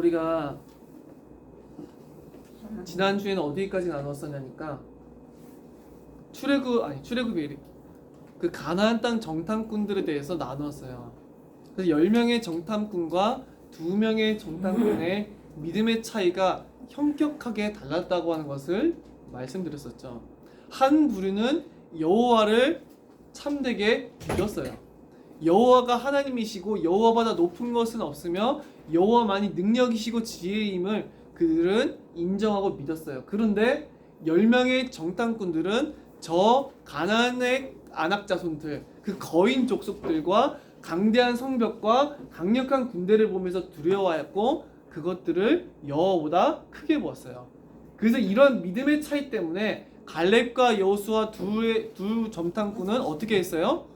우리가 지난주에는 어디까지 나눴었냐니까 출애굽이 그 가나안 땅 정탐꾼들에 대해서 나누었어요. 그래서 10명의 정탐꾼과 2명의 정탐꾼의 믿음의 차이가 현격하게 달랐다고 하는 것을 말씀드렸었죠. 한 부류는 여호와를 참되게 믿었어요. 여호와가 하나님이시고 여호와보다 높은 것은 없으며 여호와만이 능력이시고 지혜임을 그들은 인정하고 믿었어요. 그런데 10명의 정탐꾼들은 저 가나안의 안악 자손들, 그 거인 족속들과 강대한 성벽과 강력한 군대를 보면서 두려워하였고 그것들을 여호와보다 크게 보았어요. 그래서 이런 믿음의 차이 때문에 갈렙과 여호수아 두 정탐꾼은 어떻게 했어요?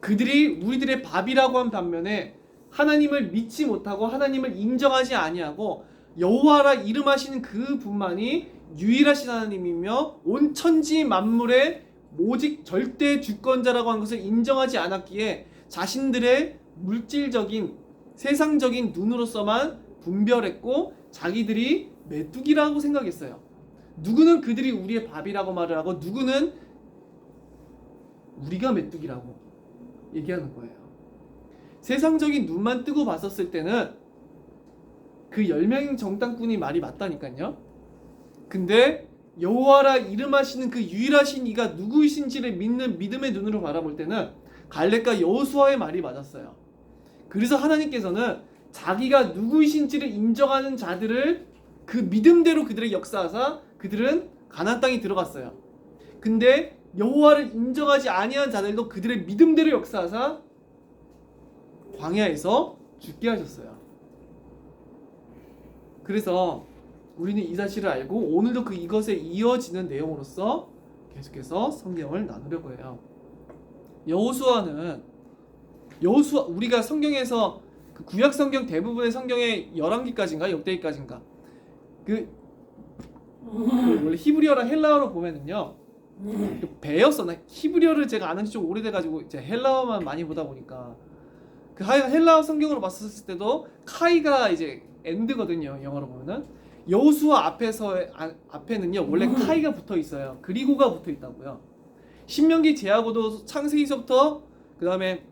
그들이 우리들의 밥이라고 한 반면에 하나님을 믿지 못하고 하나님을 인정하지 아니하고 여호와라 이름하시는 그 분만이 유일하신 하나님이며 온 천지 만물의 오직 절대 주권자라고 하는 것을 인정하지 않았기에 자신들의 물질적인 세상적인 눈으로서만 분별했고 자기들이 메뚜기라고 생각했어요. 누구는 그들이 우리의 밥이라고 말을 하고 누구는 우리가 메뚜기라고 얘기하는 거예요. 세상적인 눈만 뜨고 봤었을 때는 그 10명의 정탐꾼이 말이 맞다니까요. 근데 여호와라 이름하시는 그 유일하신 이가 누구이신지를 믿는 믿음의 눈으로 바라볼 때는 갈렙과 여호수아의 말이 맞았어요. 그래서 하나님께서는 자기가 누구이신지를 인정하는 자들을 그 믿음대로 그들의 역사하사 그들은 가나안 땅에 들어갔어요. 근데 여호와를 인정하지 아니한 자들도 그들의 믿음대로 역사하사 광야에서 죽게 하셨어요. 그래서 우리는 이 사실을 알고 오늘도 이것에 이어지는 내용으로서 계속해서 성경을 나누려고 해요. 여호수아 우리가 성경에서 그 구약 성경 대부분의 성경의 11기까지인가 역대기까지인가 원래 히브리어랑 헬라어로 보면은요 배웠어. 나 히브리어를 제가 아는 지 좀 오래돼가지고 이제 헬라어만 많이 보다 보니까 그 헬라어 성경으로 봤었을 때도 카이가 이제 엔드거든요. 영어로 보면은 여호수아 앞에는요 원래 카이가 붙어 있어요. 그리고가 붙어 있다고요. 신명기 제하고도 창세기서부터 그 다음에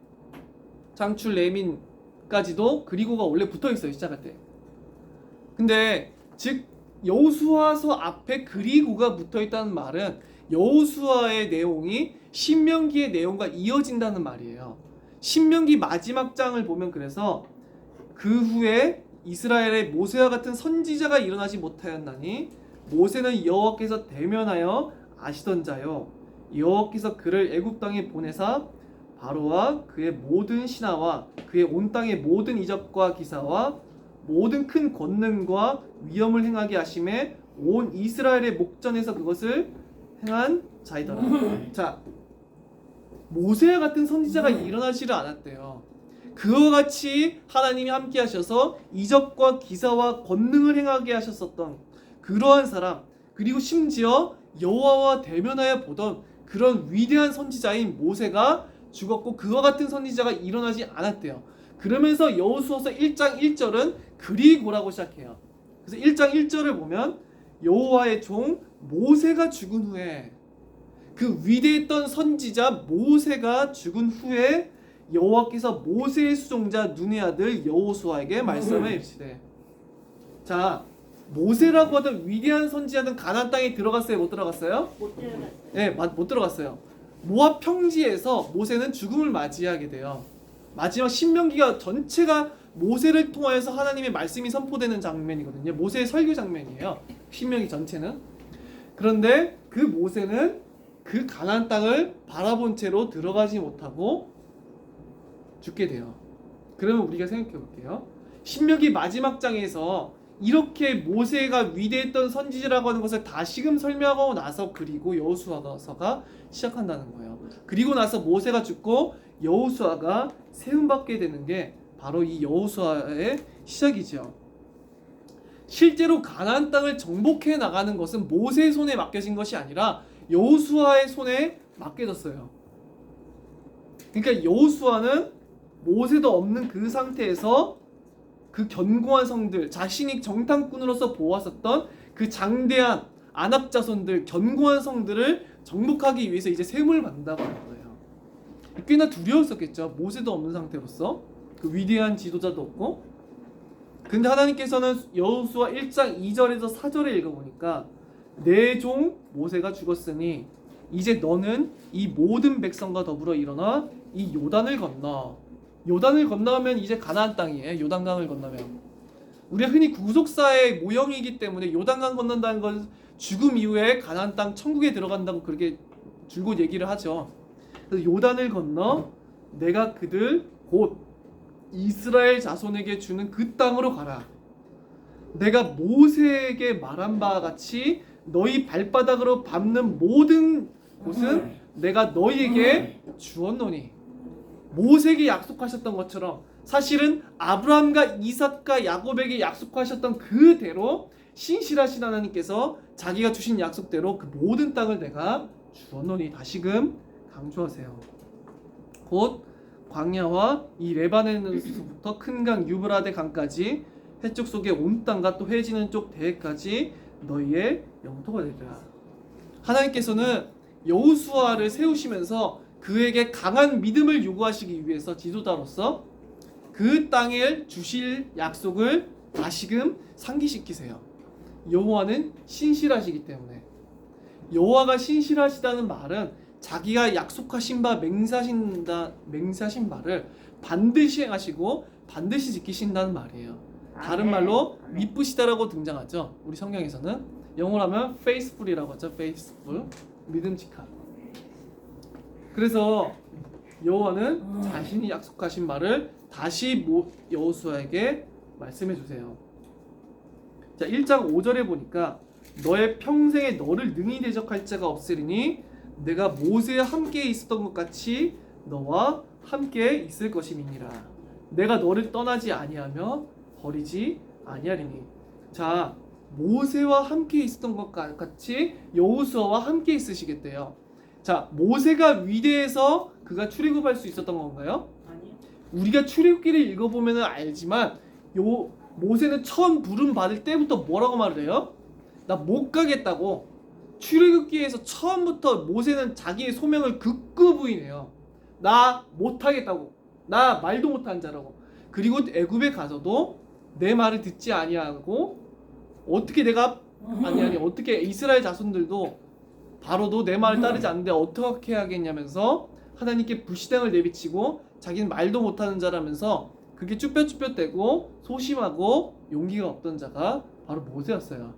장출 레민까지도 그리고가 원래 붙어 있어요. 시작할 때. 근데 즉 여호수아서 앞에 그리고가 붙어 있다는 말은 여호수아의 내용이 신명기의 내용과 이어진다는 말이에요. 신명기 마지막 장을 보면 그래서 그 후에 이스라엘의 모세와 같은 선지자가 일어나지 못하였나니 모세는 여호와께서 대면하여 아시던 자요 여호와께서 그를 애굽 땅에 보내사 바로와 그의 모든 신하와 그의 온 땅의 모든 이적과 기사와 모든 큰 권능과 위엄을 행하게 하심에 온 이스라엘의 목전에서 그것을 행한 자이더라. 자, 모세와 같은 선지자가 일어나지를 않았대요. 그와 같이 하나님이 함께 하셔서 이적과 기사와 권능을 행하게 하셨었던 그러한 사람, 그리고 심지어 여호와와 대면하여 보던 그런 위대한 선지자인 모세가 죽었고 그와 같은 선지자가 일어나지 않았대요. 그러면서 여호수아서 1장 1절은 그리고라고 시작해요. 그래서 1장 1절을 보면 여호와의 종 모세가 죽은 후에 그 위대했던 선지자 모세가 죽은 후에 여호와께서 모세의 수종자 눈의 아들 여호수아에게 말씀을 이르시되 자 모세라고 하던 위대한 선지자는 가나안 땅에 들어갔어요? 못 들어갔어요? 못 들어갔어요. 네, 못 들어갔어요. 모압 평지에서 모세는 죽음을 맞이하게 돼요. 마지막 신명기가 전체가 모세를 통하여서 하나님의 말씀이 선포되는 장면이거든요. 모세의 설교 장면이에요. 신명기 전체는. 그런데 그 모세는 그 가나안 땅을 바라본 채로 들어가지 못하고 죽게 돼요. 그러면 우리가 생각해 볼게요. 신명기 마지막 장에서 이렇게 모세가 위대했던 선지자라고 하는 것을 다시금 설명하고 나서 그리고 여호수아서가 시작한다는 거예요. 그리고 나서 모세가 죽고 여호수아가 세움받게 되는 게 바로 이 여호수아의 시작이죠. 실제로 가나안 땅을 정복해 나가는 것은 모세의 손에 맡겨진 것이 아니라 여호수아의 손에 맡겨졌어요. 그러니까 여호수아는 모세도 없는 그 상태에서 그 견고한 성들, 자신이 정탐꾼으로서 보았었던 그 장대한 아낙 자손들, 견고한 성들을 정복하기 위해서 이제 셈을 만든다고 하는 거예요. 꽤나 두려웠었겠죠. 모세도 없는 상태로서, 그 위대한 지도자도 없고. 근데 하나님께서는 여호수아 1장 2절에서 4절에 읽어보니까 내 종 모세가 죽었으니 이제 너는 이 모든 백성과 더불어 일어나 이 요단을 건너. 요단을 건너면 이제 가나안 땅이에요. 요단강을 건너면. 우리가 흔히 구속사의 모형이기 때문에 요단강 건넌다는 건 죽음 이후에 가나안 땅 천국에 들어간다고 그렇게 줄곧 얘기를 하죠. 그래서 요단을 건너 내가 그들 곧 이스라엘 자손에게 주는 그 땅으로 가라. 내가 모세에게 말한 바와 같이 너희 발바닥으로 밟는 모든 곳은 내가 너희에게 주었노니. 모세에게 약속하셨던 것처럼 사실은 아브라함과 이삭과 야곱에게 약속하셨던 그대로 신실하신 하나님께서 자기가 주신 약속대로 그 모든 땅을 내가 주었노니. 다시금 강조하세요. 곧 광야와 이 레바논에서부터 큰 강 유브라데 강까지 해쪽 속의 온 땅과 또 해지는 쪽 대해까지 너희의 영토가 되리라. 하나님께서는 여호수아를 세우시면서 그에게 강한 믿음을 요구하시기 위해서 지도자로서 그 땅에 주실 약속을 다시금 상기시키세요. 여호와는 신실하시기 때문에. 여호와가 신실하시다는 말은 자기가 약속하신 바 맹세하신 바를 반드시 행하시고 반드시 지키신다는 말이에요. 다른 말로 미쁘시다라고 등장하죠. 우리 성경에서는 영어로 하면 faithful이라고 하죠. faithful, 믿음직한. 그래서 여호와는 자신이 약속하신 말을 다시 여호수아에게 말씀해 주세요. 자, 1장 5절에 보니까 너의 평생에 너를 능히 대적할 자가 없으리니 내가 모세와 함께 있었던 것 같이 너와 함께 있을 것임이니라. 내가 너를 떠나지 아니하며 버리지 아니하리니. 자, 모세와 함께 있었던 것 같이 여호수아와 함께 있으시겠대요. 자, 모세가 위대해서 그가 출애굽할 수 있었던 건가요? 아니요. 우리가 출애굽기를 읽어보면 알지만 모세는 처음 부름 받을 때부터 뭐라고 말을 해요? 나 못 가겠다고. 출애굽기에서 처음부터 모세는 자기의 소명을 극구 부인해요. 나 못하겠다고. 나 말도 못한 자라고. 그리고 애굽에 가서도 내 말을 듣지 아니하고 어떻게 어떻게 이스라엘 자손들도 바로도 내 말을 따르지 않는데 어떻게 하겠냐면서 하나님께 불신앙을 내비치고 자기는 말도 못하는 자라면서 그게 쭈뼛쭈뼛대고 소심하고 용기가 없던 자가 바로 모세였어요.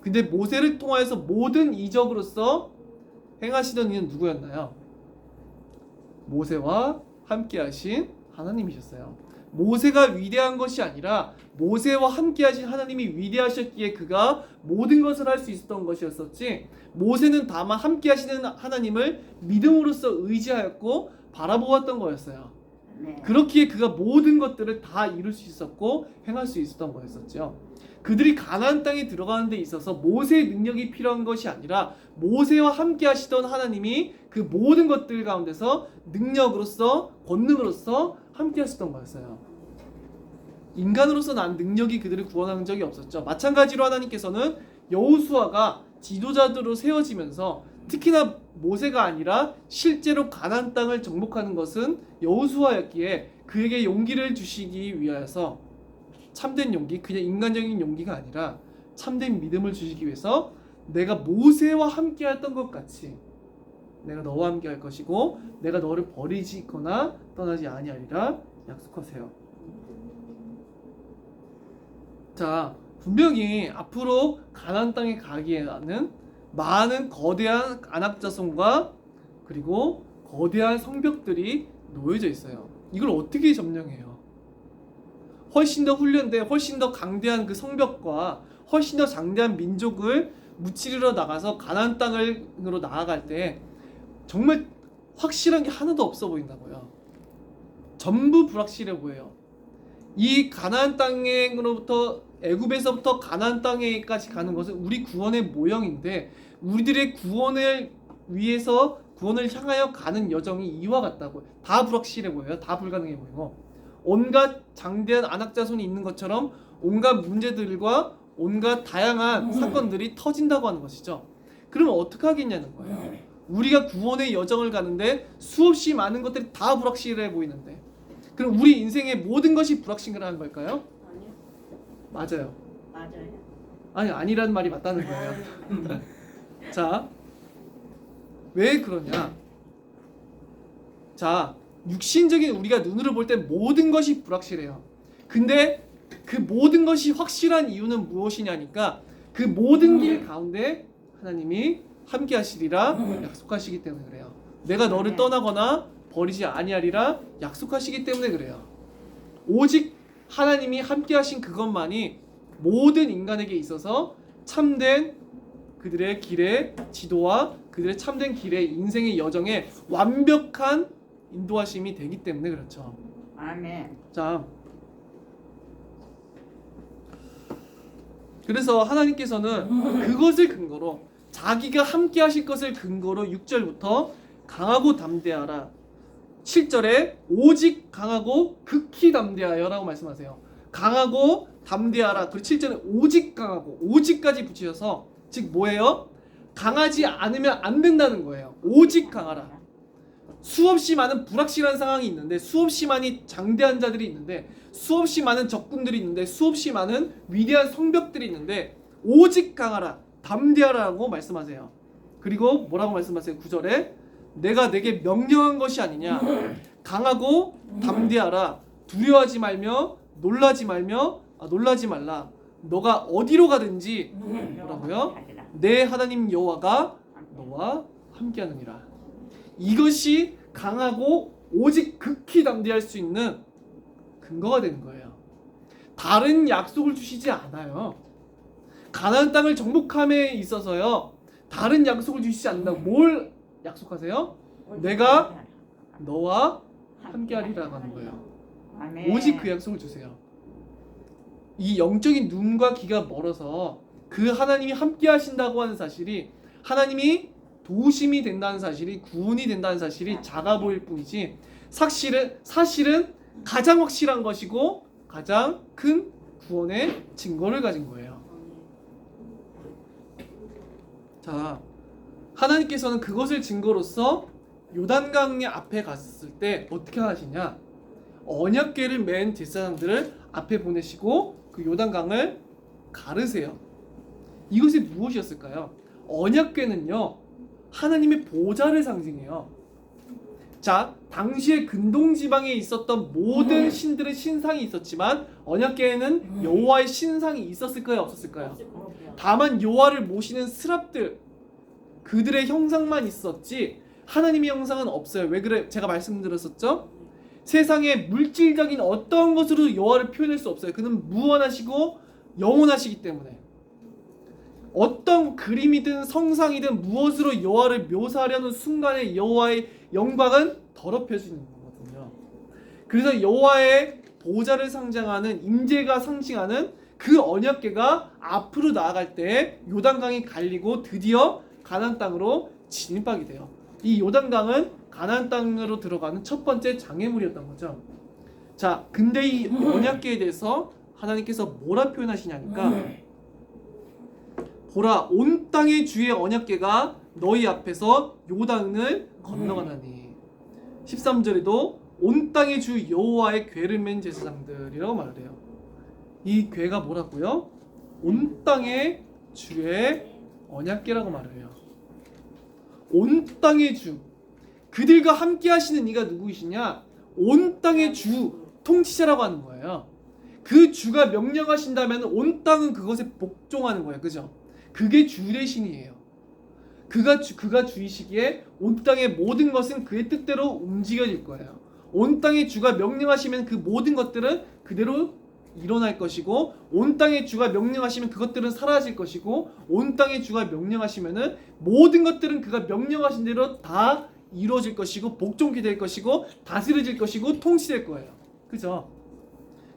근데 모세를 통하여서 모든 이적으로서 행하시던 이는 누구였나요? 모세와 함께 하신 하나님이셨어요. 모세가 위대한 것이 아니라 모세와 함께 하신 하나님이 위대하셨기에 그가 모든 것을 할 수 있었던 것이었었지, 모세는 다만 함께 하시는 하나님을 믿음으로써 의지하였고 바라보았던 거였어요. 네. 그렇기에 그가 모든 것들을 다 이룰 수 있었고 행할 수 있었던 거였었죠. 그들이 가나안 땅에 들어가는 데 있어서 모세의 능력이 필요한 것이 아니라 모세와 함께 하시던 하나님이 그 모든 것들 가운데서 능력으로서 권능으로서 함께 하셨던 거였어요. 인간으로서 난 능력이 그들을 구원한 적이 없었죠. 마찬가지로 하나님께서는 여호수아가 지도자들로 세워지면서 특히나 모세가 아니라 실제로 가나안 땅을 정복하는 것은 여호수아였기에 그에게 용기를 주시기 위하여서, 참된 용기, 그냥 인간적인 용기가 아니라 참된 믿음을 주시기 위해서 내가 모세와 함께 했던 것 같이 내가 너와 함께 할 것이고 내가 너를 버리거나 떠나지 아니하리라 약속하세요. 자, 분명히 앞으로 가나안 땅에 가기에는 많은 거대한 아낙 자손과 그리고 거대한 성벽들이 놓여져 있어요. 이걸 어떻게 점령해요? 훨씬 더 훈련된, 훨씬 더 강대한 그 성벽과 훨씬 더 장대한 민족을 무찌르러 나가서 가나안 땅으로 나아갈 때 정말 확실한 게 하나도 없어 보인다고요. 전부 불확실해 보여요. 이 가나안 땅으로부터, 애굽에서부터 가나안 땅에까지 가는 것은 우리 구원의 모형인데 우리들의 구원을 위해서, 구원을 향하여 가는 여정이 이와 같다고. 다 불확실해 보여요. 다 불가능해 보이고 온갖 장대한 안악자손이 있는 것처럼 온갖 문제들과 온갖 다양한 사건들이 터진다고 하는 것이죠. 그러면 어떻게 하겠냐는 거예요. 우리가 구원의 여정을 가는데 수없이 많은 것들이 다 불확실해 보이는데, 그럼 우리 인생의 모든 것이 불확실한 걸까요? 아니요. 맞아요. 맞아요. 아니, 아니라는 말이 맞다는 거예요. 자, 왜 그러냐? 자, 육신적인 우리가 눈으로 볼 때 모든 것이 불확실해요. 근데 그 모든 것이 확실한 이유는 무엇이냐니까, 그 모든 길 가운데 하나님이 함께 하시리라 약속하시기 때문에 그래요. 내가 너를 떠나거나 버리지 아니하리라 약속하시기 때문에 그래요. 오직 하나님이 함께 하신 그것만이 모든 인간에게 있어서 참된 그들의 길의 지도와 그들의 참된 길의 인생의 여정에 완벽한 인도하심이 되기 때문에 그렇죠. 아멘. 자, 그래서 하나님께서는 그것을 근거로, 자기가 함께 하실 것을 근거로 6절부터 강하고 담대하라, 7절에 오직 강하고 극히 담대하여라고 말씀하세요. 강하고 담대하라. 그리고 7절에 오직 강하고, 오직까지 붙이셔서, 즉 뭐예요? 강하지 않으면 안 된다는 거예요. 오직 강하라. 수없이 많은 불확실한 상황이 있는데, 수없이 많이 장대한 자들이 있는데, 수없이 많은 적군들이 있는데, 수없이 많은 위대한 성벽들이 있는데, 오직 강하라, 담대하라고 말씀하세요. 그리고 뭐라고 말씀하세요? 9절에 내가 내게 명령한 것이 아니냐, 강하고 담대하라, 두려워하지 말며 놀라지 말라, 너가 어디로 가든지 뭐라고요? 내 하나님 여호와가 너와 함께하느니라. 이것이 강하고 오직 극히 담대할 수 있는 근거가 되는 거예요. 다른 약속을 주시지 않아요. 가나안 땅을 정복함에 있어서요, 다른 약속을 주시지 않는다고. 뭘 약속하세요? 내가 너와 함께하리라고 하는 거예요. 아멘. 오직 그 약속을 주세요. 이 영적인 눈과 귀가 멀어서 그 하나님이 함께 하신다고 하는 사실이, 하나님이 도우심이 된다는 사실이, 구원이 된다는 사실이 작아 보일 뿐이지, 사실은 가장 확실한 것이고 가장 큰 구원의 증거를 가진 거예요. 자, 하나님께서는 그것을 증거로서 요단강 앞에 갔을 때 어떻게 하시냐? 언약궤를 맨 제사장들을 앞에 보내시고 그 요단강을 가르세요. 이것이 무엇이었을까요? 언약궤는요, 하나님의 보좌를 상징해요. 자, 당시에 근동지방에 있었던 모든 신들의 신상이 있었지만 언약궤에는 여호와의 신상이 있었을까요? 없었을까요? 다만 여호와를 모시는 스랍들, 그들의 형상만 있었지 하나님의 형상은 없어요. 왜 그래? 제가 말씀드렸었죠? 세상에 물질적인 어떤 것으로 여호와를 표현할 수 없어요. 그는 무한하시고 영원하시기 때문에. 어떤 그림이든 성상이든 무엇으로 여호와를 묘사하려는 순간에 여호와의 영광은 더럽혀지는 거거든요. 그래서 여호와의 보좌를 상징하는, 임재가 상징하는 그 언약궤가 앞으로 나아갈 때 요단강이 갈리고 드디어 가나안 땅으로 진입하게 돼요. 이 요단강은 가나안 땅으로 들어가는 첫 번째 장애물이었던 거죠. 자, 근데 이 언약궤에 대해서 하나님께서 뭐라 표현하시냐니까, 보라, 온 땅의 주의 언약궤가 너희 앞에서 요단을 건너가나니. 13절에도 온 땅의 주 여호와의 궤를 맨 제사장들이라고 말을 해요. 이 궤가 뭐라고요? 온 땅의 주의 언약궤라고 말을 해요. 온 땅의 주, 그들과 함께 하시는 이가 누구이시냐? 온 땅의 주, 통치자라고 하는 거예요. 그 주가 명령하신다면 온 땅은 그것에 복종하는 거예요. 그죠? 그게 주 대신이에요. 그가 주이시기에 온 땅의 모든 것은 그의 뜻대로 움직여질 거예요. 온 땅의 주가 명령하시면 그 모든 것들은 그대로 일어날 것이고, 온 땅의 주가 명령하시면 그것들은 사라질 것이고, 온 땅의 주가 명령하시면은 모든 것들은 그가 명령하신 대로 다 이루어질 것이고, 복종케 될 것이고, 다스려질 것이고, 통치될 거예요. 그죠?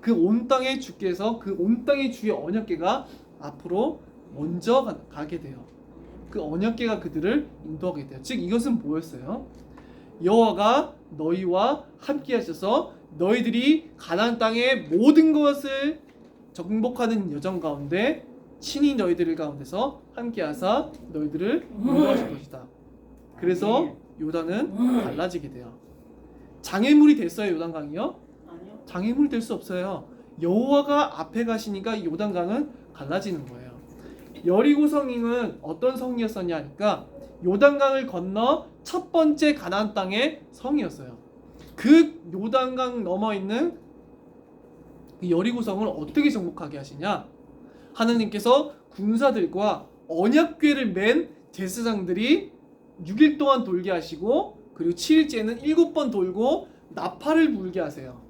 그 온 땅의 주께서, 그 온 땅의 주의 언약궤가 앞으로 먼저 가게 돼요. 그 언약궤가 그들을 인도하게 돼요. 즉 이것은 뭐였어요? 여호와가 너희와 함께 하셔서 너희들이 가나안 땅의 모든 것을 정복하는 여정 가운데 친히 너희들 가운데서 함께하사 너희들을 인도하실 것이다. 그래서 요단은 갈라지게 돼요. 장애물이 됐어요, 요단강이요? 아니요. 장애물이 될 수 없어요. 여호와가 앞에 가시니까 요단강은 갈라지는 거예요. 여리고 성은 어떤 성이었었냐 하니까 요단강을 건너 첫 번째 가나안 땅의 성이었어요. 그 요단강 넘어 있는 그 여리고 성을 어떻게 정복하게 하시냐? 하나님께서 군사들과 언약궤를 맨 제사장들이 6일 동안 돌게 하시고, 그리고 7일째는 7번 돌고 나팔을 불게 하세요.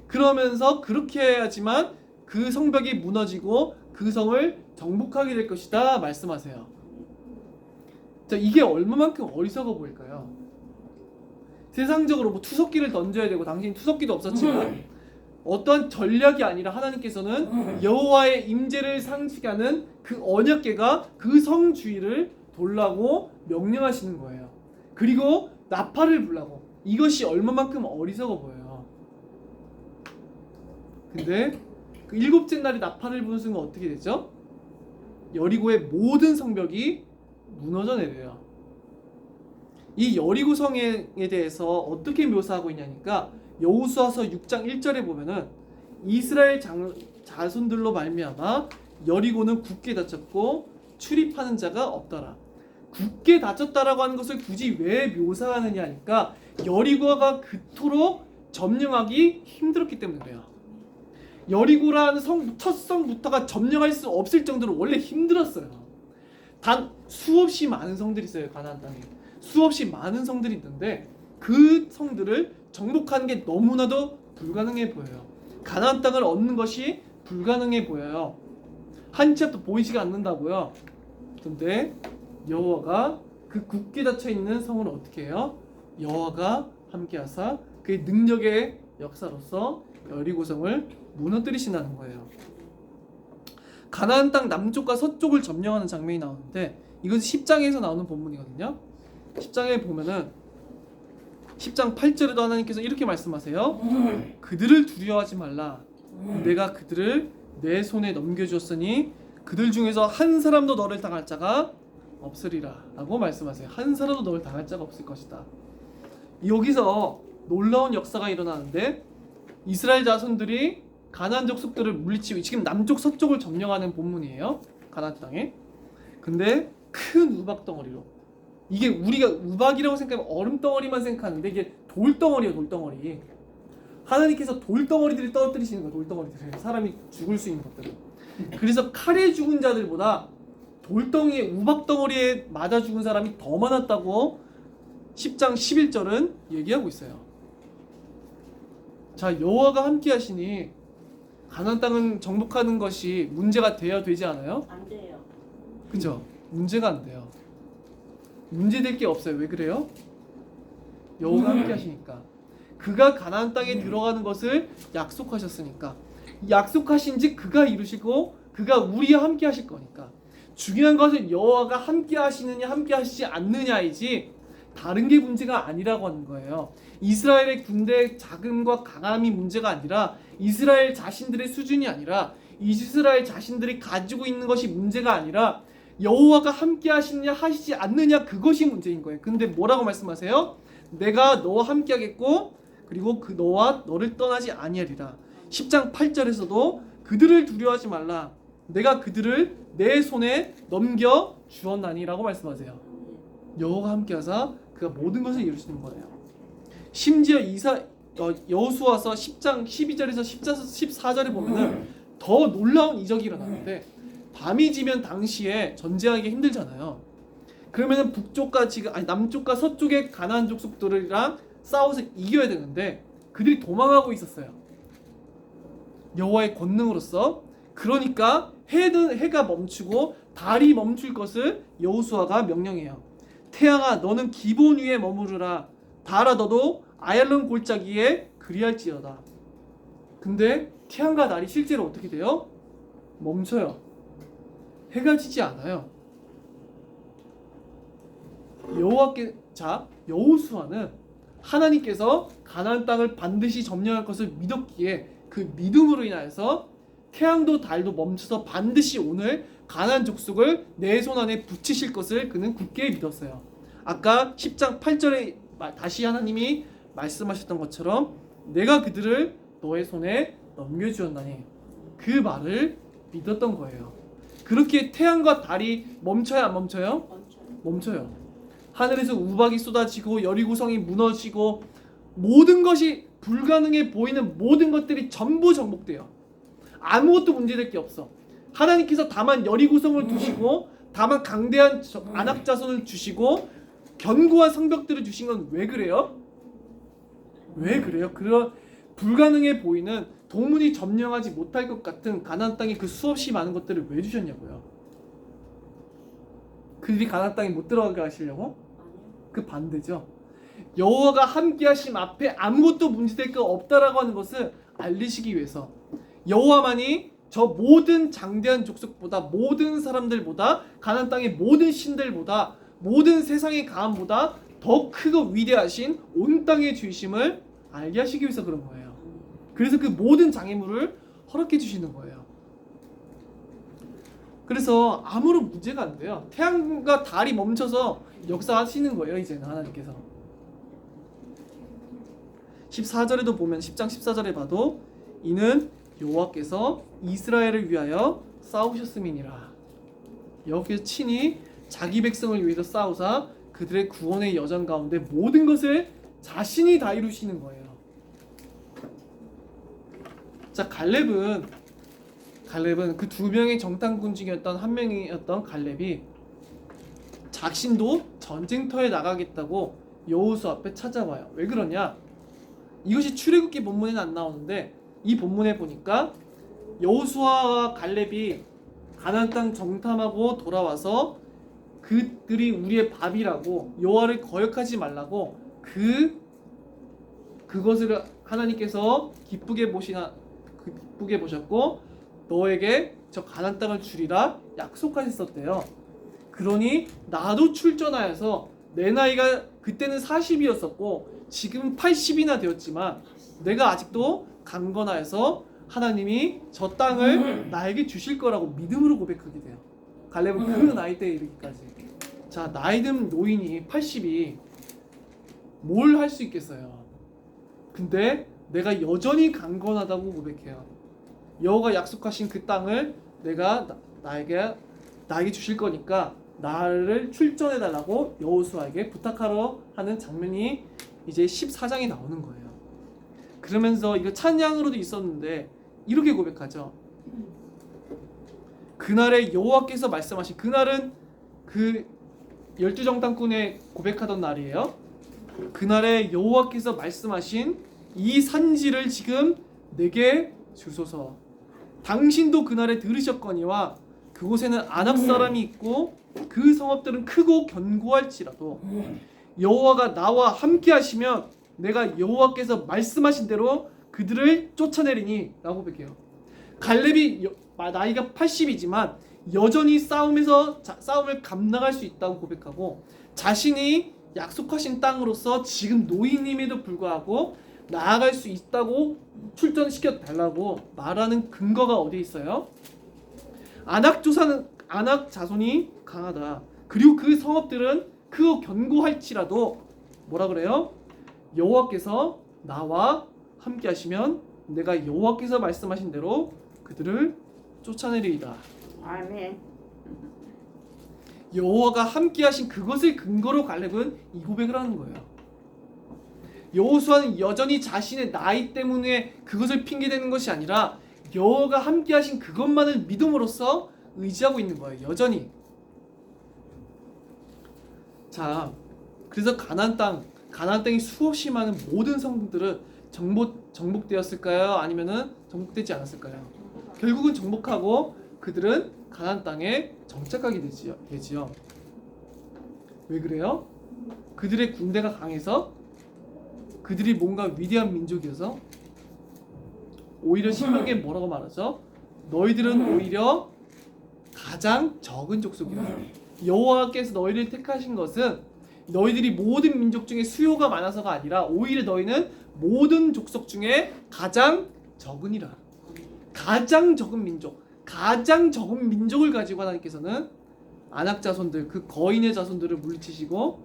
그러면서 그렇게 해야지만 그 성벽이 무너지고 그 성을 정복하게 될 것이다 말씀하세요. 자, 이게 얼마만큼 어리석어 보일까요? 세상적으로 뭐 투석기를 던져야 되고, 당신 투석기도 없었지만 어떠한 전략이 아니라 하나님께서는 여호와의 임재를 상징하는 그 언약궤가 그 성 주위를 돌라고 명령하시는 거예요. 그리고 나팔을 불라고. 이것이 얼마만큼 어리석어 보여요. 근데 그 7째 날에 나팔을 부는 순간 어떻게 되죠? 여리고의 모든 성벽이 무너져 내려요. 이 여리고 성에 대해서 어떻게 묘사하고 있냐니까 여호수아서 6장 1절에 보면은 이스라엘 자손들로 말미암아 여리고는 굳게 닫혔고 출입하는 자가 없더라. 굳게 닫혔다라고 하는 것을 굳이 왜 묘사하느냐 하니까 여리고가 그토록 점령하기 힘들었기 때문에 그래요. 여리고라는 첫 성부터가 점령할 수 없을 정도로 원래 힘들었어요. 단 수없이 많은 성들이 있어요. 가나안 땅에 수없이 많은 성들이 있는데 그 성들을 정복하는 게 너무나도 불가능해 보여요. 가나안 땅을 얻는 것이 불가능해 보여요. 한 치 앞도 보이지가 않는다고요. 근데 여호와가 그 굳게 닫혀 있는 성을 어떻게 해요? 여호와가 함께하사 그의 능력의 역사로서 여리고 성을 무너뜨리신다는 거예요. 가나안 땅 남쪽과 서쪽을 점령하는 장면이 나오는데 이건 10장에서 나오는 본문이거든요. 10장에 보면은 10장 8절에도 하나님께서 이렇게 말씀하세요. 그들을 두려워하지 말라. 내가 그들을 내 손에 넘겨주었으니 그들 중에서 한 사람도 너를 당할 자가 없으리라 라고 말씀하세요. 한 사람도 너를 당할 자가 없을 것이다. 여기서 놀라운 역사가 일어나는데 이스라엘 자손들이 가나안 족속들을 물리치고 지금 남쪽 서쪽을 점령하는 본문이에요. 가나안 땅에. 근데 큰 우박 덩어리로, 이게 우리가 우박이라고 생각하면 얼음 덩어리만 생각하는데 이게 돌덩어리예요. 돌덩어리. 하나님께서 돌덩어리들을 떨어뜨리시는 거예요. 돌덩어리들을. 사람이 죽을 수 있는 것들을. 그래서 칼에 죽은 자들보다 돌덩이에 우박덩어리에 맞아 죽은 사람이 더 많았다고 10장 11절은 얘기하고 있어요. 자, 여호와가 함께 하시니 가나안 땅은 정복하는 것이 문제가 돼야 되지 않아요? 안 돼요. 그죠? 문제가 안 돼요. 문제될 게 없어요. 왜 그래요? 여호와가 함께 하시니까. 그가 가나안 땅에 들어가는 것을 약속하셨으니까. 약속하신 즉 그가 이루시고 그가 우리와 함께 하실 거니까. 중요한 것은 여호와가 함께 하시느냐 함께 하시지 않느냐이지 다른 게 문제가 아니라고 하는 거예요. 이스라엘의 군대의 자금과 강함이 문제가 아니라 이스라엘 자신들의 수준이 아니라 이스라엘 자신들이 가지고 있는 것이 문제가 아니라 여호와가 함께 하시느냐 하시지 않느냐 그것이 문제인 거예요. 근데 뭐라고 말씀하세요? 내가 너와 함께 하겠고 그리고 그 너와 너를 떠나지 아니하리라. 10장 8절에서도 그들을 두려워하지 말라. 내가 그들을 내 손에 넘겨 주었나니라고 말씀하세요. 여호와가 함께하사 그가 모든 것을 이루시는 거예요. 심지어 여호수아서 10장 12절에서 14절에 보면은 더 놀라운 이적이 일어나는데 밤이 지면 당시에 전쟁하기 힘들잖아요. 그러면은 남쪽과 서쪽의 가나안 족속들이랑 싸워서 이겨야 되는데 그들이 도망하고 있었어요. 여호와의 권능으로서. 그러니까 해가 멈추고 달이 멈출 것을 여호수아가 명령해요. 태양아 너는 기본 위에 머무르라. 달아 너도 아얄론 골짜기에 그리할지어다. 근데 태양과 달이 실제로 어떻게 돼요? 멈춰요. 해가 지지 않아요. 여호수아는 하나님께서 가나안 땅을 반드시 점령할 것을 믿었기에 그 믿음으로 인하여서 태양도 달도 멈춰서 반드시 오늘 가나안 족속을 내 손 안에 붙이실 것을 그는 굳게 믿었어요. 아까 10장 8절에 다시 하나님이 말씀하셨던 것처럼 내가 그들을 너의 손에 넘겨주었나니 그 말을 믿었던 거예요. 그렇게 태양과 달이 멈춰야 안 멈춰요? 멈춰요. 하늘에서 우박이 쏟아지고 여리고성이 무너지고 모든 것이 불가능해 보이는 모든 것들이 전부 정복돼요. 아무것도 문제될 게 없어. 하나님께서 다만 여리고성을 두시고 다만 강대한 안악 자손을 주시고 견고한 성벽들을 주신 건 왜 그래요? 왜 그래요? 그런 불가능해 보이는 도무지 점령하지 못할 것 같은 가나안 땅에 그 수없이 많은 것들을 왜 주셨냐고요? 그들이 가나안 땅에 못 들어가게 하시려고? 그 반대죠. 여호와가 함께하심 앞에 아무것도 문제될 거 없다라고 하는 것을 알리시기 위해서 여호와만이 저 모든 장대한 족속보다 모든 사람들보다 가나안 땅의 모든 신들보다 모든 세상의 가함보다 더 크고 위대하신 온 땅의 주이심을 알게 하시기 위해서 그런 거예요. 그래서 그 모든 장애물을 허락해 주시는 거예요. 그래서 아무런 문제가 안 돼요. 태양과 달이 멈춰서 역사하시는 거예요. 이제는 하나님께서 14절에도 보면 10장 14절에 봐도 이는 여호와께서 이스라엘을 위하여 싸우셨음이니라. 여호와께서 친히 자기 백성을 위해서 싸우사 그들의 구원의 여정 가운데 모든 것을 자신이 다 이루시는 거예요. 자, 갈렙은 그 두 명의 정탐꾼 중이었던 한 명이었던 갈렙이 자신도 전쟁터에 나가겠다고 여호수 앞에 찾아와요. 왜 그러냐? 이것이 출애굽기 본문에는 안 나오는데 이 본문에 보니까 여호수아와 갈렙이 가나안 땅 정탐하고 돌아와서 그들이 우리의 밥이라고 여호와를 거역하지 말라고 그것을 하나님께서 기쁘게 보셨고 너에게 저 가나안 땅을 주리라 약속하셨었대요. 그러니 나도 출전하여서 내 나이가 그때는 40이었었고 지금 80이나 되었지만 내가 아직도 강건하여서 하나님이 저 땅을 나에게 주실 거라고 믿음으로 고백하게 돼요. 갈렙은 그 나이대에 이르기까지. 자, 나이든 노인이 80이 뭘 할 수 있겠어요. 근데 내가 여전히 강건하다고 고백해요. 여호와가 약속하신 그 땅을 내가 나에게 주실 거니까 나를 출전해 달라고 여호수아에게 부탁하러 하는 장면이 이제 14장에 나오는 거예요. 그러면서 이거 찬양으로도 있었는데 이렇게 고백하죠. 그날에 여호와께서 말씀하신 그날은 그 12정탐꾼의 고백하던 날이에요. 그날에 여호와께서 말씀하신 이 산지를 지금 내게 주소서. 당신도 그날에 들으셨거니와 그곳에는 안악 사람이 있고 그 성읍들은 크고 견고할지라도 여호와가 나와 함께 하시면 내가 여호와께서 말씀하신 대로 그들을 쫓아내리니 라고 고백해요. 갈렙이 나이가 80이지만 여전히 싸움을 감당할 수 있다고 고백하고 자신이 약속하신 땅으로서 지금 노인임에도 불구하고 나아갈 수 있다고 출전시켜 달라고 말하는 근거가 어디에 있어요? 안악 자손이 강하다. 그리고 그 성읍들은 크고 견고할지라도 뭐라 그래요? 여호와께서 나와 함께 하시면 내가 여호와께서 말씀하신 대로 그들을 쫓아내리이다. 아멘. 여호와가 함께 하신 그것을 근거로 갈렙은 이 고백을 하는 거예요. 여호수아는 여전히 자신의 나이 때문에 그것을 핑계대는 것이 아니라 여호와가 함께 하신 그것만을 믿음으로써 의지하고 있는 거예요. 여전히. 자, 그래서 가나안 땅이 수없이 많은 모든 성들은 정복되었을까요? 아니면은 정복되지 않았을까요? 결국은 정복하고 그들은 가나안 땅에 정착하게 되지요. 왜 그래요? 그들의 군대가 강해서? 그들이 뭔가 위대한 민족이어서? 오히려 신명기에 뭐라고 말하죠? 너희들은 오히려 가장 적은 족속이라. 여호와께서 너희를 택하신 것은 너희들이 모든 민족 중에 수요가 많아서가 아니라 오히려 너희는 모든 족속 중에 가장 적으니라. 가장 적은 민족, 가장 적은 민족을 가지고 하나님께서는 아낙 자손들, 그 거인의 자손들을 물리치시고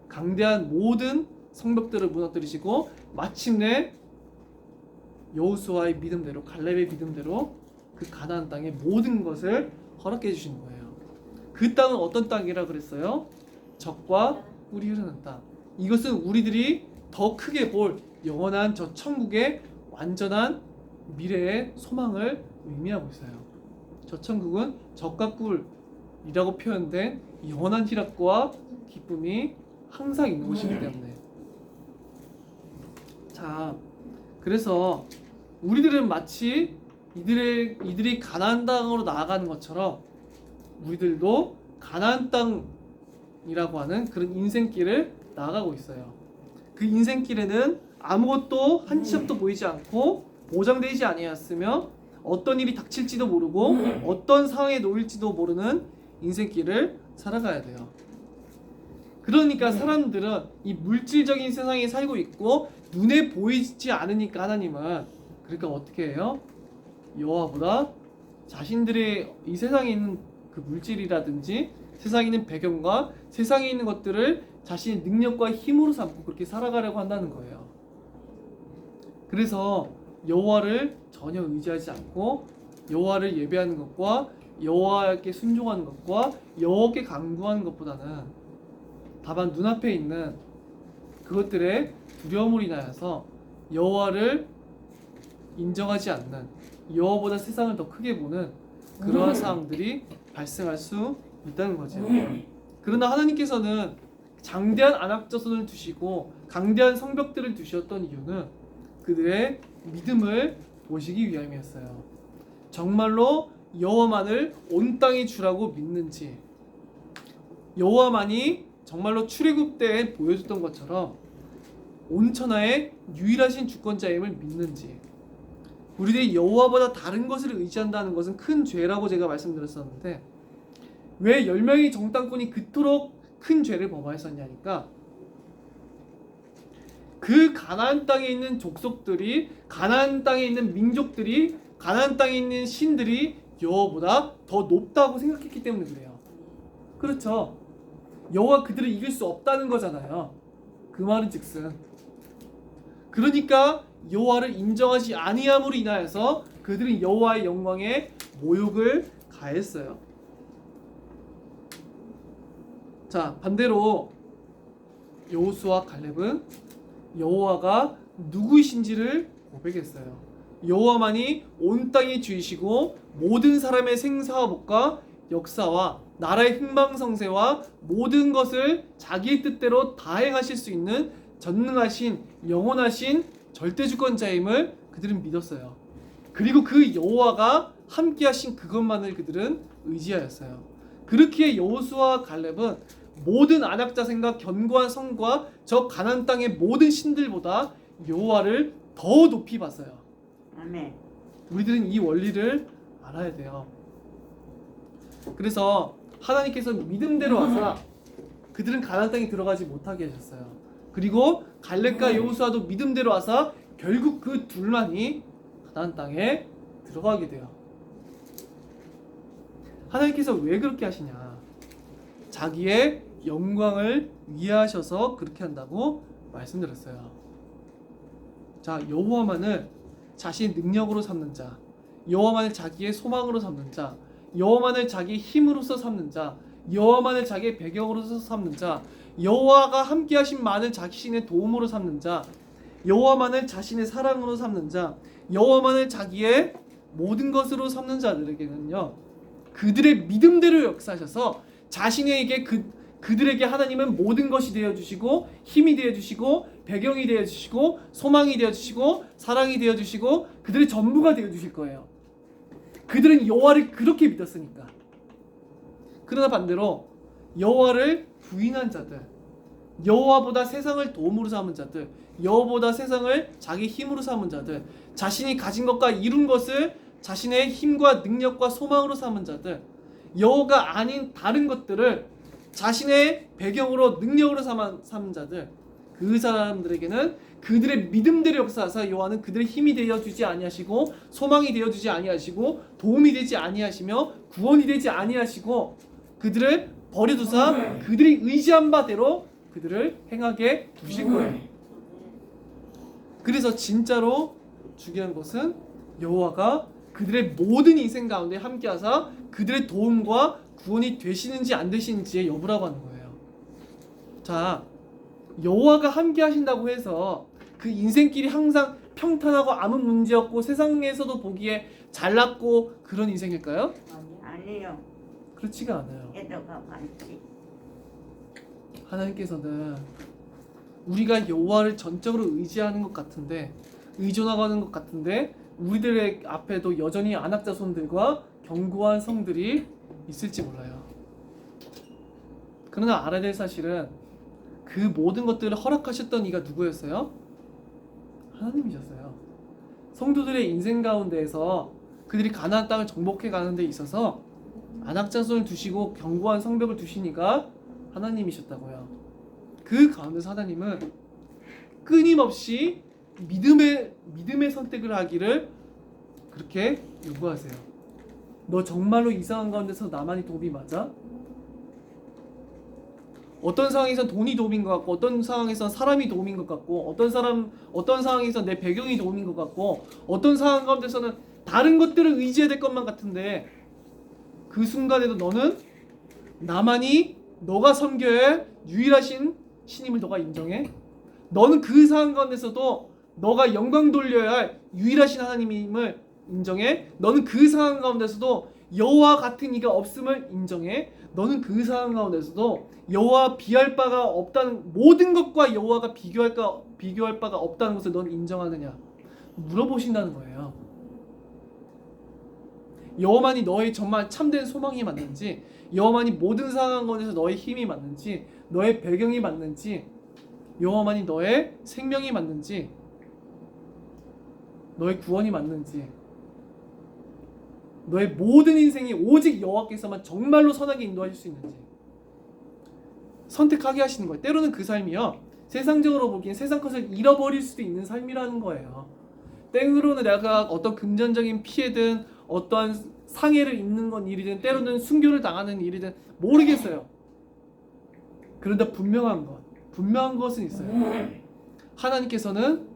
강대한 모든 성벽들을 무너뜨리시고 마침내 여호수아의 믿음대로, 갈렙의 믿음대로 그 가나안 땅의 모든 것을 허락해 주시는 거예요. 그 땅은 어떤 땅이라 그랬어요? 젖과 꿀이 흐르는 땅. 이것은 우리들이 더 크게 볼 영원한 저 천국의 완전한 미래의 소망을 의미하고 있어요. 저 천국은 젖과 꿀이라고 표현된 영원한 희락과 기쁨이 항상 있는 곳이기 때문에. 자, 그래서 우리들은 마치 이들이 가나안 땅으로 나아가는 것처럼 우리들도 가나안 땅이라고 하는 그런 인생길을 나아가고 있어요. 그 인생길에는 아무것도 한 치 앞도 보이지 않고 보장되지 아니하였으며 어떤 일이 닥칠지도 모르고 어떤 상황에 놓일지도 모르는 인생길을 살아가야 돼요. 그러니까 사람들은 이 물질적인 세상에 살고 있고 눈에 보이지 않으니까 하나님은 그러니까 어떻게 해요? 여호와보다 자신들의 이 세상에 있는 그 물질이라든지 세상에 있는 배경과 세상에 있는 것들을 자신의 능력과 힘으로 삼고 그렇게 살아가려고 한다는 거예요. 그래서 여호와를 전혀 의지하지 않고 여호와를 예배하는 것과 여호와께 순종하는 것과 여호와께 간구하는 것보다는 다만 눈앞에 있는 그것들의 두려움으로 인하여서 여호와를 인정하지 않는, 여호와보다 세상을 더 크게 보는 그러한 상황들이 발생할 수 있다는 거죠. 그러나 하나님께서는 장대한 아낙 자손을 두시고 강대한 성벽들을 두셨던 이유는 그들의 믿음을 보시기 위함이었어요. 정말로 여호와만을 온 땅의 주라고 믿는지, 여호와만이 정말로 출애굽 때 보여줬던 것처럼 온천하의 유일하신 주권자임을 믿는지. 우리들이 여호와보다 다른 것을 의지한다는 것은 큰 죄라고 제가 말씀드렸었는데, 왜 10명의 정탐꾼이 그토록 큰 죄를 범하였었냐니까, 그 가나안 땅에 있는 족속들이, 가나안 땅에 있는 민족들이, 가나안 땅에 있는 신들이 여호와보다 더 높다고 생각했기 때문에 그래요. 그렇죠. 여호와 그들을 이길 수 없다는 거잖아요. 그 말은 즉슨 그러니까 여호와를 인정하지 아니함으로 인하여서 그들은 여호와의 영광에 모욕을 가했어요. 자, 반대로 여호수아 갈렙은 여호와가 누구이신지를 고백했어요. 여호와만이 온 땅의 주이시고 모든 사람의 생사화복과 역사와 나라의 흥망성쇠와 모든 것을 자기의 뜻대로 다 행하실 수 있는 전능하신 영원하신 절대주권자임을 그들은 믿었어요. 그리고 그 여호와가 함께하신 그것만을 그들은 의지하였어요. 그렇기에 여호수아와 갈렙은 모든 안악 자손과 견고한 성과 저 가나안 땅의 모든 신들보다 여호와를 더 높이 봤어요. 아멘. 우리들은 이 원리를 알아야 돼요. 그래서 하나님께서 믿음대로 와서 그들은 가나안 땅에 들어가지 못하게 하셨어요. 그리고 갈렙과 여호수아도 믿음대로 와서 결국 그 둘만이 가나안 땅에 들어가게 돼요. 하나님께서 왜 그렇게 하시냐? 자기의 영광을 위하셔서 그렇게 한다고 말씀드렸어요. 자, 여호와만을 자신의 능력으로 삼는 자, 여호와만을 자기의 소망으로 삼는 자, 여호와만을 자기의 힘으로서 삼는 자, 여호와만을 자기의 배경으로서 삼는 자, 여호와가 함께하신 만을 자신의 도움으로 삼는 자, 여호와만을 자신의 사랑으로 삼는 자, 여호와만을 자기의 모든 것으로 삼는 자들에게는요, 그들의 믿음대로 역사하셔서 자신에게 그들에게 하나님은 모든 것이 되어주시고 힘이 되어주시고 배경이 되어주시고 소망이 되어주시고 사랑이 되어주시고 그들의 전부가 되어주실 거예요. 그들은 여호와를 그렇게 믿었으니까. 그러나 반대로 여호와를 부인한 자들, 여호와보다 세상을 도움으로 삼은 자들, 여호와보다 세상을 자기 힘으로 삼은 자들, 자신이 가진 것과 이룬 것을 자신의 힘과 능력과 소망으로 삼은 자들, 여호와가 아닌 다른 것들을 자신의 배경으로 능력으로 삼은 자들, 그 사람들에게는 그들의 믿음대로 역사하사 여호와는 그들의 힘이 되어 주지 아니하시고 소망이 되어 주지 아니하시고 도움이 되지 아니하시며 구원이 되지 아니하시고 그들을 버려두사 그들이 의지한 바대로 그들을 행하게 두실 거예요. 그래서 진짜로 중요한 것은 여호와가 그들의 모든 인생 가운데 함께하사 그들의 도움과 구원이 되시는지 안 되시는지의 여부라고 하는 거예요. 자, 여호와가 함께 하신다고 해서 그 인생길이 항상 평탄하고 아무 문제 없고 세상에서도 보기에 잘났고 그런 인생일까요? 아니요. 그렇지가 않아요. 애도가 많지. 하나님께서는 우리가 여호와를 전적으로 의지하는 것 같은데, 의존하는 것 같은데 우리들의 앞에도 여전히 안악자손들과 견고한 성들이 있을지 몰라요. 그러나 알아야 될 사실은 그 모든 것들을 허락하셨던 이가 누구였어요? 하나님이셨어요. 성도들의 인생 가운데에서 그들이 가나안 땅을 정복해 가는 데 있어서 안악자손을 두시고 견고한 성벽을 두시니까 하나님이셨다고요. 그 가운데서 하나님은 끊임없이 믿음의 선택을 하기를 그렇게 요구하세요. 너 정말로 이상한 가운데서 나만이 도움이 맞아? 어떤 상황에선 돈이 도움인 것 같고, 어떤 상황에선 사람이 도움인 것 같고, 어떤 상황에선 내 배경이 도움인 것 같고, 어떤 상황 가운데서는 다른 것들을 의지해야 될 것만 같은데, 그 순간에도 너는 나만이 너가 섬겨야 할 유일하신 신임을 너가 인정해? 너는 그 상황 가운데서도 너가 영광 돌려야 할 유일하신 하나님임을 인정해? 너는 그 상황 가운데서도 여호와 같은 이가 없음을 인정해? 너는 그 상황 가운데서도 여호와 비할 바가 없다는, 모든 것과 여호와가 비교할 바가 없다는 것을 넌 인정하느냐? 물어보신다는 거예요. 여호와만이 너의 정말 참된 소망이 맞는지, 여호와만이 모든 상황 가운데서 너의 힘이 맞는지, 너의 배경이 맞는지, 여호와만이 너의 생명이 맞는지, 너의 구원이 맞는지, 너의 모든 인생이 오직 여호와께서만 정말로 선하게 인도하실 수 있는지 선택하게 하시는 거예요. 때로는 그 삶이요, 세상적으로 보기엔 세상 것을 잃어버릴 수도 있는 삶이라는 거예요. 때로는 내가 어떤 금전적인 피해든 어떠한 상해를 입는 건 일이든 때로는 순교를 당하는 일이든 모르겠어요. 그런데 분명한 것은 있어요. 하나님께서는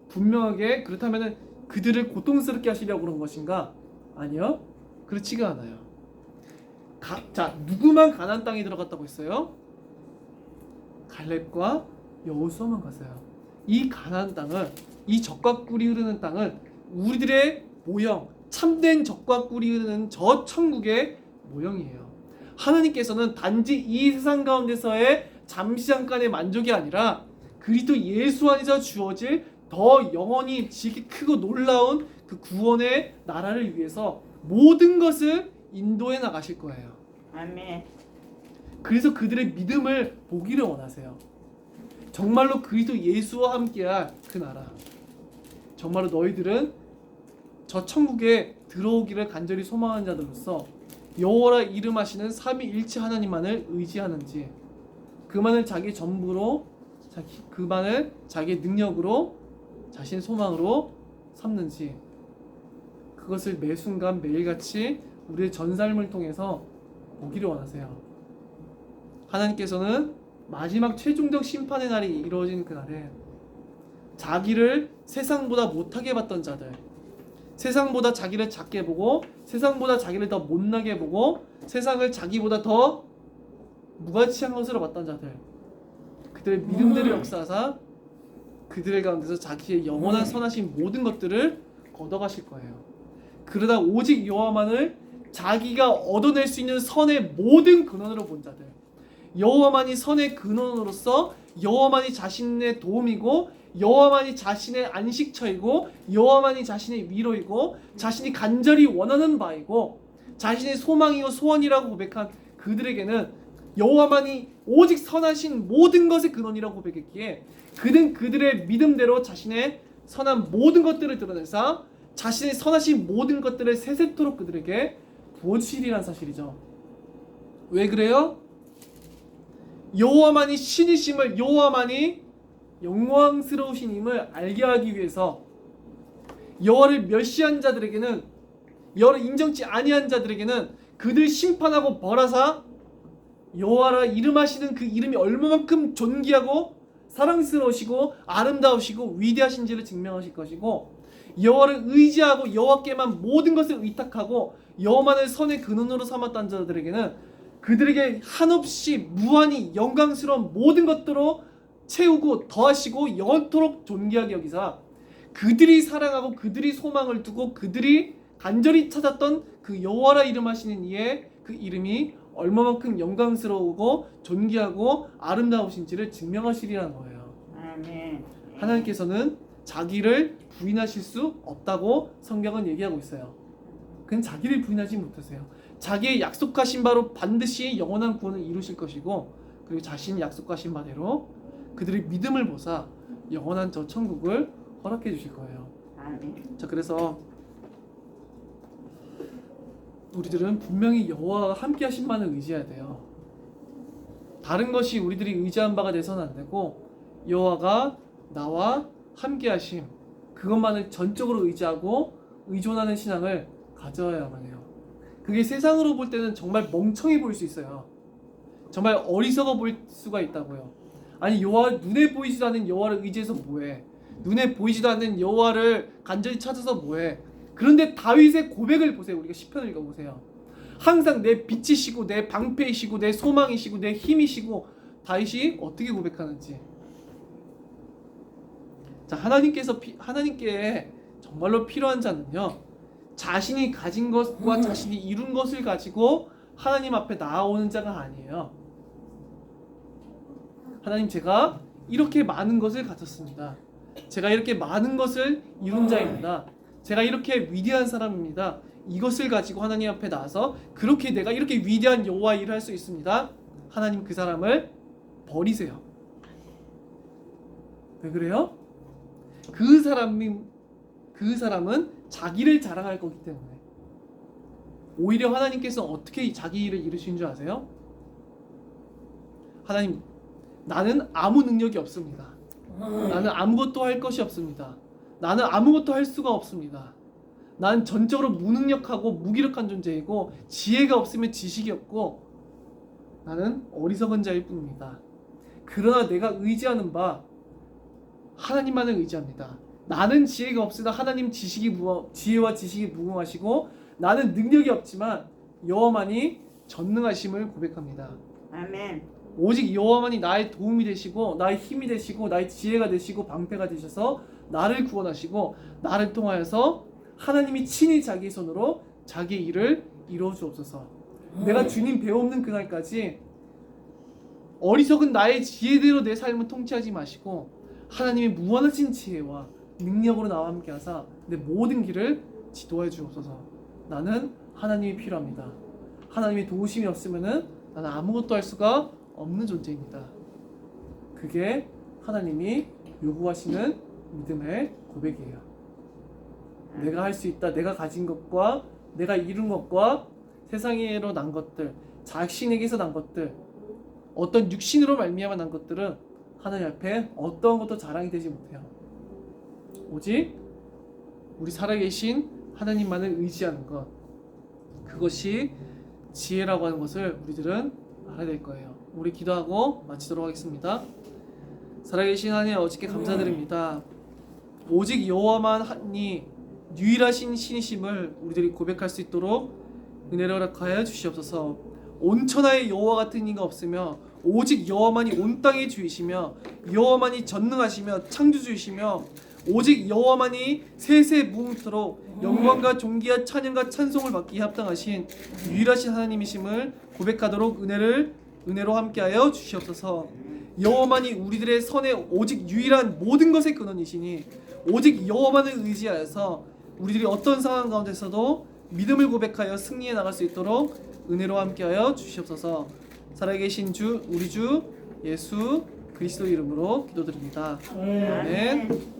분명하게 그렇다면 그들을 고통스럽게 하시려고 그런 것인가? 아니요, 그렇지가 않아요. 자, 누구만 가나안 땅에 들어갔다고 했어요? 갈렙과 여호수아만 갔어요. 이 가나안 땅은, 이 젖과 꿀이 흐르는 땅은 우리들의 모형, 참된 젖과 꿀이 흐르는 저 천국의 모형이에요. 하나님께서는 단지 이 세상 가운데서의 잠시 잠깐의 만족이 아니라 그리스도 예수 안에서 주어질 더 영원히 지극히 크고 놀라운 그 구원의 나라를 위해서 모든 것을 인도해 나가실 거예요. 아멘. 그래서 그들의 믿음을 보기를 원하세요. 정말로 그리스도 예수와 함께할 그 나라, 정말로 너희들은 저 천국에 들어오기를 간절히 소망하는 자들로서 여호와라 이름하시는 삼위일체 하나님만을 의지하는지, 그만을 자기 전부로, 그만을 자기의 능력으로, 자신의 소망으로 삼는지, 그것을 매 순간 매일같이 우리의 전삶을 통해서 보기를 원하세요. 하나님께서는 마지막 최종적 심판의 날이 이루어진 그날에 자기를 세상보다 못하게 봤던 자들, 세상보다 자기를 작게 보고 세상보다 자기를 더 못나게 보고 세상을 자기보다 더 무가치한 것으로 봤던 자들, 그들의 믿음대로 역사하사 그들의 가운데서 자기의 영원한 선하신 모든 것들을 걷어가실 거예요. 그러다 오직 여호와만을 자기가 얻어낼 수 있는 선의 모든 근원으로 본 자들, 여호와만이 선의 근원으로서 여호와만이 자신의 도움이고 여호와만이 자신의 안식처이고 여호와만이 자신의 위로이고 자신이 간절히 원하는 바이고 자신의 소망이고 소원이라고 고백한 그들에게는 여호와만이 오직 선하신 모든 것의 근원이라고 고백했기에 그는 그들의 믿음대로 자신의 선한 모든 것들을 드러내사 자신의 선하신 모든 것들을 세세토록 그들에게 부어주시리라는 사실이죠. 왜 그래요? 여호와만이 신이심을, 여호와만이 영광스러우신임을 알게 하기 위해서 여호와를 멸시한 자들에게는, 여호와를 인정치 아니한 자들에게는 그들 심판하고 벌하사 여호와라 이름하시는 그 이름이 얼마만큼 존귀하고 사랑스러우시고 아름다우시고 위대하신지를 증명하실 것이고, 여호와를 의지하고 여호와께만 모든 것을 의탁하고 여호와만을 선의 근원으로 삼았던 자들에게는 그들에게 한없이 무한히 영광스러운 모든 것들로 채우고 더하시고 영원토록 존귀하게 여기사 그들이 사랑하고 그들이 소망을 두고 그들이 간절히 찾았던 그 여호와라 이름하시는 이의 그 이름이 얼마만큼 영광스러우고 존귀하고 아름다우신지를 증명하시리라는 거예요. 아멘. 하나님께서는 자기를 부인하실 수 없다고 성경은 얘기하고 있어요. 그는 자기를 부인하지 못하세요. 자기의 약속하신 바로 반드시 영원한 구원을 이루실 것이고, 그리고 자신이 약속하신 바대로 그들의 믿음을 보사 영원한 저 천국을 허락해 주실 거예요. 아멘. 자, 그래서 우리들은 분명히 여호와가 함께 하신만을 의지해야 돼요. 다른 것이 우리들이 의지한 바가 돼서는 안 되고, 여호와가 나와 함께 하심, 그것만을 전적으로 의지하고 의존하는 신앙을 가져야만 해요. 그게 세상으로 볼 때는 정말 멍청해 보일 수 있어요. 정말 어리석어 보일 수가 있다고요. 아니, 여호와, 눈에 보이지도 않는 여호와를 의지해서 뭐해? 눈에 보이지도 않는 여호와를 간절히 찾아서 뭐해? 그런데 다윗의 고백을 보세요. 우리가 시편을 읽어보세요. 항상 내 빛이시고 내 방패이시고 내 소망이시고 내 힘이시고, 다윗이 어떻게 고백하는지. 자, 하나님께 정말로 필요한 자는요, 자신이 가진 것과 자신이 이룬 것을 가지고 하나님 앞에 나아오는 자가 아니에요. 하나님, 제가 이렇게 많은 것을 가졌습니다. 제가 이렇게 많은 것을 이룬 자입니다. 제가 이렇게 위대한 사람입니다. 이것을 가지고 하나님 앞에 나와서 그렇게 내가 이렇게 위대한 여호와 일을 할 수 있습니다. 하나님, 그 사람을 버리세요. 왜 그래요? 그 사람은 자기를 자랑할 거기 때문에. 오히려 하나님께서 어떻게 자기 일을 이루신 줄 아세요? 하나님, 나는 아무 능력이 없습니다. 나는 아무것도 할 것이 없습니다. 나는 아무것도 할 수가 없습니다. 나는 전적으로 무능력하고 무기력한 존재이고 지혜가 없으면 지식이 없고 나는 어리석은 자일 뿐입니다. 그러나 내가 의지하는 바 하나님만을 의지합니다. 나는 지혜가 없으나 하나님 지혜와 지식이 무궁하시고, 나는 능력이 없지만 여호와만이 전능하심을 고백합니다. 아멘. 오직 여호와만이 나의 도움이 되시고 나의 힘이 되시고 나의 지혜가 되시고 방패가 되셔서 나를 구원하시고 나를 통하여서 하나님이 친히 자기 손으로 자기 일을 이루어 주옵소서. 내가 주님 배움는 그날까지 어리석은 나의 지혜대로 내 삶을 통치하지 마시고 하나님의 무한하신 지혜와 능력으로 나와 함께 하사 내 모든 길을 지도해 주옵소서. 나는 하나님이 필요합니다. 하나님의 도우심이 없으면은 나는 아무것도 할 수가 없는 존재입니다. 그게 하나님이 요구하시는 믿음의 고백이에요. 내가 할 수 있다. 내가 가진 것과 내가 이룬 것과 세상으로 난 것들, 자신에게서 난 것들, 어떤 육신으로 말미암아 난 것들은 하나님 앞에 어떠한 것도 자랑이 되지 못해요. 오직 우리 살아계신 하나님만을 의지하는 것, 그것이 지혜라고 하는 것을 우리들은 알아야 될 거예요. 우리 기도하고 마치도록 하겠습니다. 살아계신 하나님, 어저께 감사드립니다. 오직 여호와만이 유일하신 신이심을 우리들이 고백할 수 있도록 은혜를 허락하여 주시옵소서. 온 천하에 여호와 같은 이가 없으며 오직 여호와만이 온 땅의 주이시며 여호와만이 전능하시며 창조주이시며 오직 여호와만이 세세 무궁토록 영광과 존귀와 찬양과 찬송을 받기에 합당하신 유일하신 하나님이심을 고백하도록 은혜로 함께하여 주시옵소서. 여호와만이 우리들의 선의 오직 유일한 모든 것의 근원이시니 오직 여호와만을 의지하여서 우리들이 어떤 상황 가운데서도 믿음을 고백하여 승리해 나갈 수 있도록 은혜로 함께하여 주시옵소서. 살아계신 주, 우리 주 예수 그리스도 이름으로 기도드립니다. 아멘.